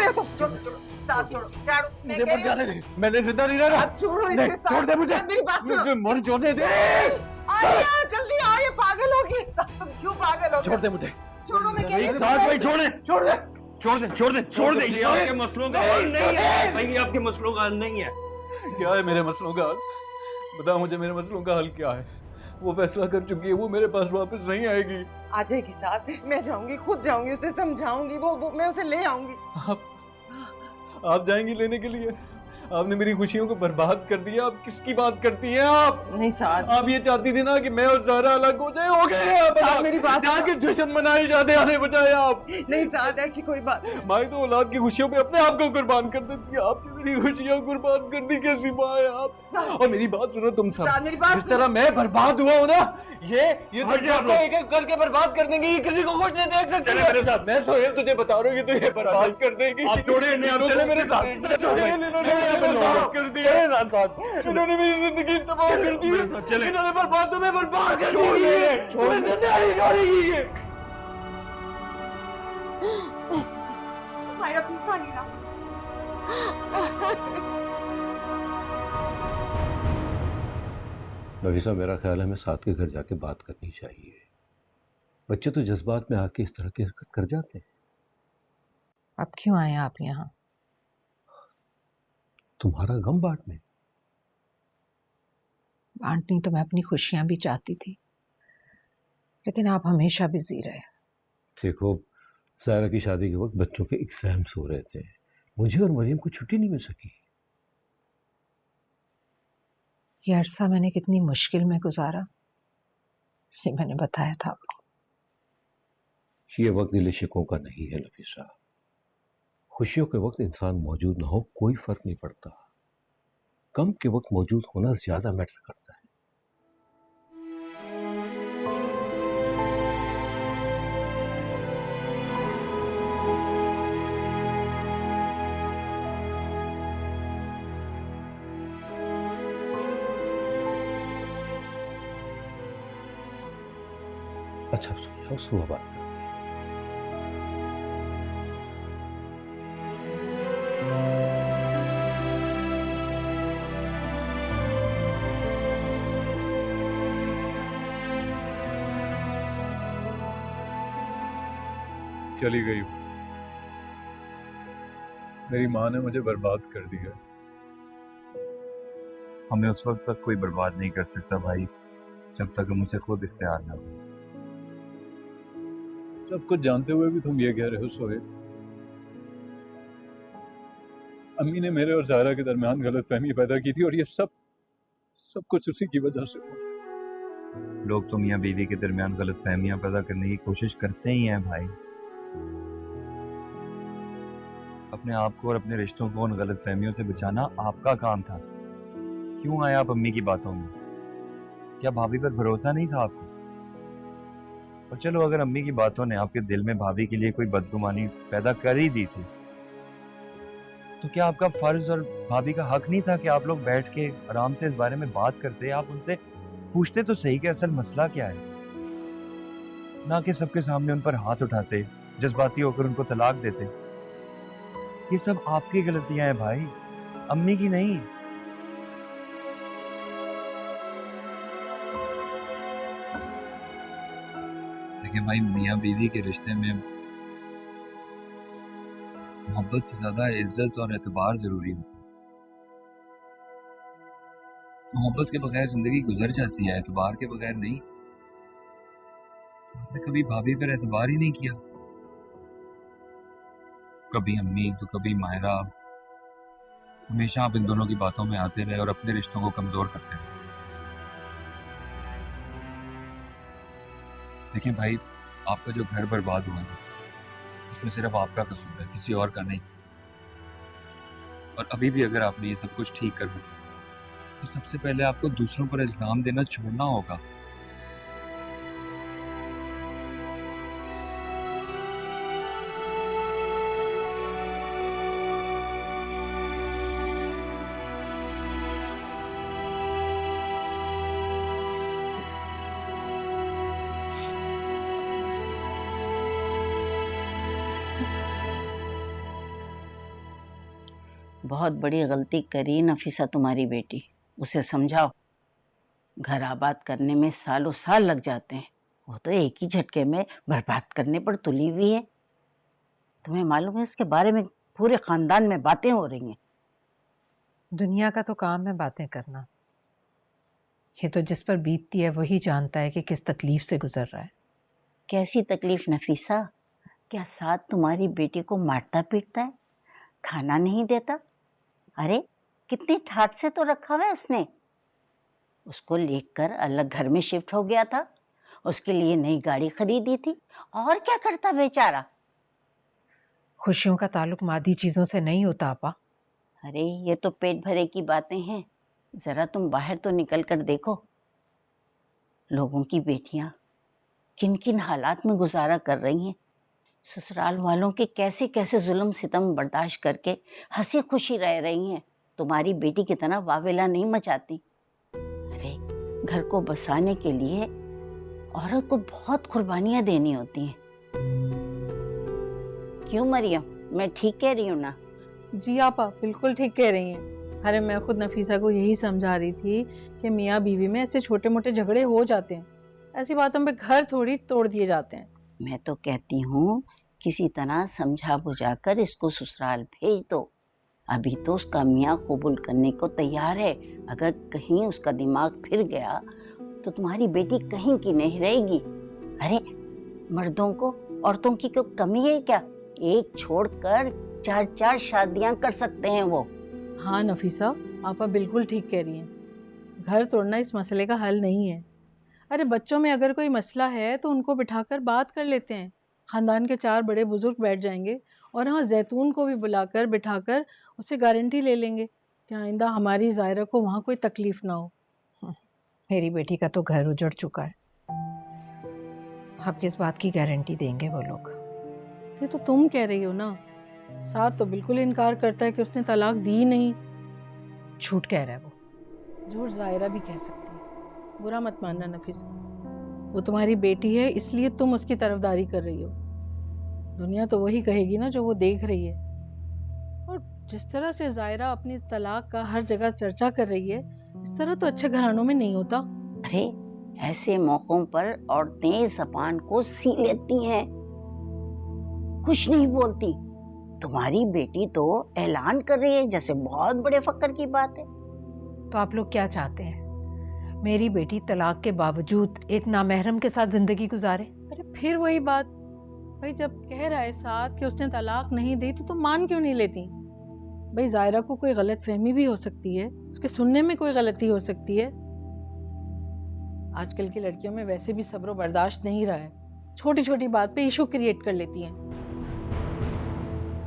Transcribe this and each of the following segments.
रहे हो तुम? छोड़ो छोड़ो, साथ छोड़ो, झाड़ू। मैं मुझे कह मत रही हूँ, जाने दे, मैंने जिंदा नहीं रहना। हाथ छोड़ो नहीं, इसके साथ। छोड़ दे मुझे। मेरी बात सुनो। मुझे मर जाने दे। आया जल्दी आओ, ये पागल हो गई साहब, तुम क्यों पागल हो गए? छोड़ दे मुझे। छोड़ो, मैं कह रही हूँ। साथ भाई छोड़ दे, छोड़ दे, छोड़ दे, छोड़ दे, छोड़ दे। ये आपके मसलों का हल नहीं है भाई, ये आपके मसलों का हल नहीं है। क्या है मेरे मसलों का हल? बता मुझे, मेरे मसलों का हल क्या है? वो फैसला कर चुकी है, वो मेरे पास वापस नहीं आएगी। आ जाएगी साथ, मैं जाऊंगी, खुद जाऊंगी, उसे समझाऊंगी, वो मैं उसे ले आऊंगी। आप जाएंगी लेने के लिए? आपने मेरी खुशियों को बर्बाद कर दिया। आप किसकी बात करती हैं आप? नहीं साथ, आप ये चाहती थी ना कि मैं और ज़हरा अलग हो जाए, हो गए आप साथ, अलग। मेरी बात जाके जश्न मनाए जाते आने बचाए आप। नहीं साथ, ऐसी कोई बात। माँ तो औलाद की खुशियों पे अपने आप को कुर्बान कर देती है। आपने मेरी खुशियां कुर्बान कर दी, कैसी माँ है आप? और मेरी बात सुनो तुम सब, साथ, मेरी बात जिस तरह मैं बर्बाद हुआ हूँ ना, ये हट जाओ आप लोग। एक एक करके बर्बाद कर देंगे। ये किसी को खुश नहीं देख सकते। चले मेरे साथ। मैं सोहेल तुझे बता रहा हूँ कि तुझे बर्बाद कर देगी। आप छोड़िए इन्हें, आप चले मेरे साथ। सोहेल, इन्होंने चले मुझे मेरे बर्बाद साथ। कर दिया। इन्होंने मेरी जिंदगी तबाह कर दी। मेरे साथ चले। इन्होंने बर्बाद तुम्हें बर्बाद कर छोड़ दी। दे, छोड़ तुम्हें दे। जिंदा नहीं छोड़ेगी ये। मायरा प्लीज पानी ला। नफीसा, मेरा ख्याल है हमें साथ के घर जाके बात करनी चाहिए। बच्चे तो जज्बात में आके इस तरह की हरकत कर जाते हैं। अब क्यों आए आप यहाँ? तुम्हारा गम बांटने। बांटनी तो मैं अपनी खुशियां भी चाहती थी, लेकिन आप हमेशा बिजी रहे। देखो, ज़ायरा की शादी के वक्त बच्चों के एग्जाम्स हो रहे थे, मुझे और मरियम को छुट्टी नहीं मिल सकी। ये अरसा मैंने कितनी मुश्किल में गुजारा, ये मैंने बताया था आपको। ये वक्त दिल शिकों का नहीं है नफीसा। खुशियों के वक्त इंसान मौजूद ना हो कोई फर्क नहीं पड़ता, गम के वक्त मौजूद होना ज्यादा मैटर करता है। अच्छा सो जाओ, सुबह बात करेंगे। चली गई। मेरी माँ ने मुझे बर्बाद कर दिया। हमें उस वक्त तक कोई बर्बाद नहीं कर सकता भाई, जब तक हम उसे खुद इख्तियार ना हो। सब कुछ जानते हुए भी तुम ये कह रहे हो सोहेल? अम्मी ने मेरे और ज़ाहरा के दरमियान गलतफहमी पैदा की थी और ये सब कुछ उसी की वजह से हुआ। लोग तो मियाँ बीवी के दरमियान गलतफहमियां पैदा करने की कोशिश करते ही हैं भाई। अपने आप को और अपने रिश्तों को उन गलतफहमियों से बचाना आपका काम था। क्यों आए आप अम्मी की बातों में? क्या भाभी पर भरोसा नहीं था आपको? और चलो, अगर अम्मी की बातों ने आपके दिल में भाभी के लिए कोई बदगुमानी पैदा कर ही दी थी, तो क्या आपका फर्ज और भाभी का हक नहीं था कि आप लोग बैठ के आराम से इस बारे में बात करते? आप उनसे पूछते तो सही कि असल मसला क्या है, ना कि सबके सामने उन पर हाथ उठाते, जज्बाती होकर उनको तलाक देते। ये सब आपकी गलतियां हैं भाई, अम्मी की नहीं। देखिए भाई, मियाँ बीवी के रिश्ते में मोहब्बत से ज्यादा इज्जत और एतबार जरूरी होता है। मोहब्बत के बगैर जिंदगी गुजर जाती है, एतबार के बगैर नहीं। आपने कभी भाभी पर एतबार ही नहीं किया। कभी अम्मी तो कभी मायरा। हमेशा आप इन दोनों की बातों में आते रहे और अपने रिश्तों को कमजोर करते रहे। देखिए भाई, आपका जो घर बर्बाद हुआ है उसमें सिर्फ आपका कसूर है, किसी और का नहीं। और अभी भी अगर आपने ये सब कुछ ठीक करना तो सबसे पहले आपको दूसरों पर इल्जाम देना छोड़ना होगा। बहुत बड़ी गलती करी नफीसा तुम्हारी बेटी, उसे समझाओ। घर आबाद करने में सालों साल लग जाते हैं, वो तो एक ही झटके में बर्बाद करने पर तुली हुई है। तुम्हें मालूम है इसके बारे में पूरे खानदान में बातें हो रही हैं। दुनिया का तो काम है बातें करना, ये तो जिस पर बीतती है वही जानता है कि किस तकलीफ से गुजर रहा है। कैसी तकलीफ नफीसा? क्या साथ तुम्हारी बेटी को मारता पीटता है, खाना नहीं देता? अरे कितनी ठाठ से तो रखा हुआ है उसने। उसको लेकर अलग घर में शिफ्ट हो गया था, उसके लिए नई गाड़ी खरीदी थी, और क्या करता बेचारा। खुशियों का ताल्लुक मादी चीज़ों से नहीं होता आपा। अरे ये तो पेट भरे की बातें हैं, जरा तुम बाहर तो निकल कर देखो। लोगों की बेटियां किन किन हालात में गुजारा कर रही हैं, ससुराल वालों के कैसे कैसे जुल्म सितम बर्दाश्त करके हंसी खुशी रह रही हैं। तुम्हारी बेटी की तरह वावेला नहीं मचाती। अरे घर को बसाने के लिए औरत को बहुत कुर्बानियां देनी होती हैं। क्यों मरियम, मैं ठीक कह रही हूँ ना? जी आपा बिल्कुल ठीक कह रही हैं। अरे मैं खुद नफीसा को यही समझा रही थी कि मियाँ बीवी में ऐसे छोटे मोटे झगड़े हो जाते हैं, ऐसी बातों पे घर थोड़ी तोड़ दिए जाते हैं। मैं तो कहती हूँ किसी तरह समझा बुझाकर इसको ससुराल भेज दो। अभी तो उसका मियाँ कबूल करने को तैयार है। अगर कहीं उसका दिमाग फिर गया तो तुम्हारी बेटी कहीं की नहीं रहेगी। अरे मर्दों को औरतों की कोई कमी है क्या? एक छोड़कर 4-4 शादियां कर सकते हैं वो। हाँ नफीसा, आपा बिल्कुल ठीक कह रही हैं। घर तोड़ना इस मसले का हल नहीं है। अरे बच्चों में अगर कोई मसला है तो उनको बिठाकर बात कर लेते हैं। खानदान के 4 बड़े बुजुर्ग बैठ जाएंगे और हाँ जैतून को भी बुलाकर बिठाकर उससे गारंटी ले लेंगे कि आइंदा हमारी ज़ायरा को वहाँ कोई तकलीफ ना हो। मेरी बेटी का तो घर उजड़ चुका है, अब किस बात की गारंटी देंगे वो लोग? ये तो तुम कह रही हो ना, साथ तो बिल्कुल इनकार करता है कि उसने तलाक दी नहीं। झूठ कह रहा है वो। झूठ ज़ायरा भी कह सकती है, बुरा मत मानना नफीसा। वो तुम्हारी बेटी है इसलिए तुम उसकी तरफदारी कर रही हो। दुनिया तो वही कहेगी ना जो वो देख रही है। और जिस तरह से ज़ायरा अपनी तलाक का हर जगह चर्चा कर रही है, इस तरह तो अच्छे घरानों में नहीं होता। अरे ऐसे मौकों पर औरतें ज़बान को सी लेती हैं, कुछ नहीं बोलती। तुम्हारी बेटी तो ऐलान कर रही है जैसे बहुत बड़े फक्र की बात है। तो आप लोग क्या चाहते हैं? मेरी बेटी तलाक के बावजूद एक नामहरम के साथ जिंदगी गुजारे? अरे फिर वही बात भाई, जब कह रहा है साथ कि उसने तलाक नहीं दी तो तुम मान क्यों नहीं लेती? भाई ज़ायरा को कोई गलत फहमी भी हो सकती है, उसके सुनने में कोई गलती हो सकती है। आजकल की लड़कियों में वैसे भी सब्र बर्दाश्त नहीं रहा है, छोटी छोटी बात पे इशू क्रिएट कर लेती हैं।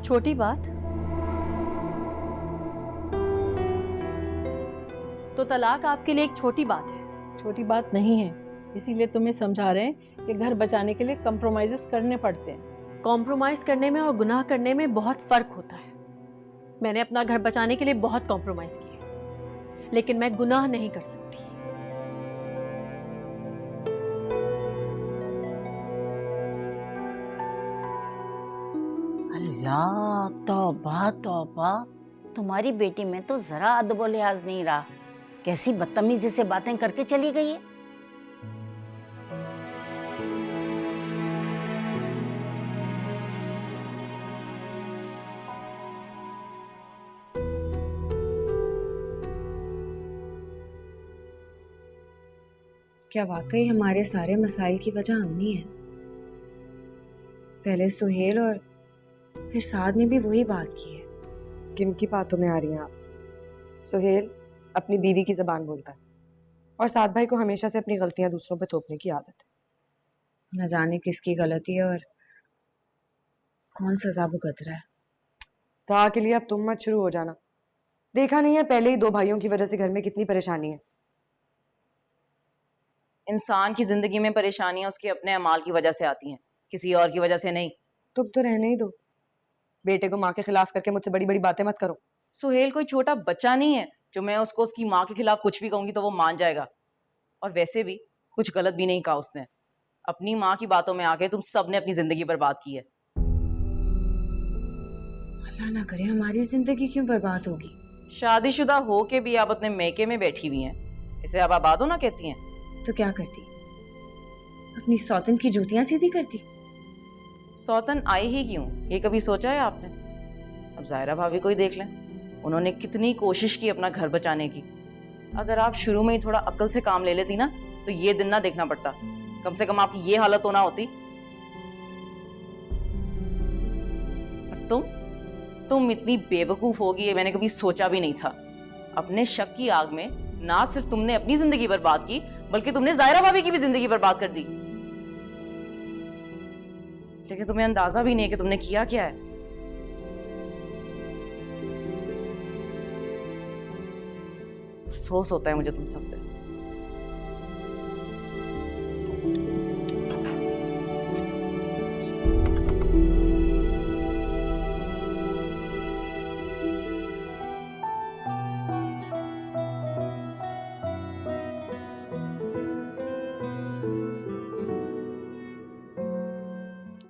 छोटी बात तो तलाक आपके लिए एक छोटी बात है? छोटी बात नहीं है, इसीलिए तुम्हें समझा रहे हैं कि घर बचाने के लिए कंप्रोमाइजेस करने पड़ते हैं। कॉम्प्रोमाइज करने में और गुनाह करने में बहुत फर्क होता है। मैंने अपना घर बचाने के लिए बहुत कॉम्प्रोमाइज किए, लेकिन मैं गुनाह नहीं कर सकती। अल्लाह तौबा तौबा, तुम्हारी बेटी में तो जरा अदब व लिहाज नहीं रहा। कैसी बदतमीजी से बातें करके चली गई है। क्या वाकई हमारे सारे मसाइल की वजह अम्मी है? पहले सुहेल और फिर साद ने भी वही बात की है। किन की बातों में आ रही हैं आप? सुहेल अपनी बीवी की जबान बोलता है और साद भाई को हमेशा से अपनी गलतियां दूसरों पे थोपने की आदत है। न जाने किसकी गलती है और कौन सजा भुगत रहा है। तो के लिए अब तुम मत शुरू हो जाना। देखा नहीं है पहले ही 2 भाइयों की वजह से घर में कितनी परेशानी है। इंसान की जिंदगी में परेशानियां उसके अपने अमाल की वजह से आती हैं, किसी और की वजह से नहीं। तुम तो रहने ही दो। बेटे को माँ के खिलाफ करके मुझसे बड़ी बड़ी बातें मत करो। सुहेल कोई छोटा बच्चा नहीं है जो मैं उसको उसकी माँ के खिलाफ कुछ भी कहूंगी तो वो मान जाएगा। और वैसे भी कुछ गलत भी नहीं कहा उसने। अपनी माँ की बातों में आके तुम सब ने अपनी जिंदगी बर्बाद की है। अल्लाह अल्लाह ना करे हमारी जिंदगी क्यों बर्बाद होगी। शादीशुदा हो के भी आप अपने मैके में बैठी हुई हैं, इसे आप आबाद होना कहती हैं? तो क्या करती, अपनी सौतन की जूतियां सीधी करती। सौतन आई ही क्यों, ये कभी सोचा है आपने? अब जायरा भाभी को ही देख लें, उन्होंने कितनी कोशिश की अपना घर बचाने की। अगर आप शुरू में ही थोड़ा अक्ल से काम ले लेती ना तो ये दिन ना देखना पड़ता, कम से कम आपकी ये हालत होना होती। और तुम इतनी बेवकूफ होगी ये मैंने कभी सोचा भी नहीं था। अपने शक की आग में ना सिर्फ तुमने अपनी जिंदगी बर्बाद की बल्कि तुमने जायरा भाभी की भी जिंदगी बर्बाद कर दी। लेकिन तुम्हें अंदाजा भी नहीं है कि तुमने किया क्या है। अफसोस होता है मुझे तुम सब पे।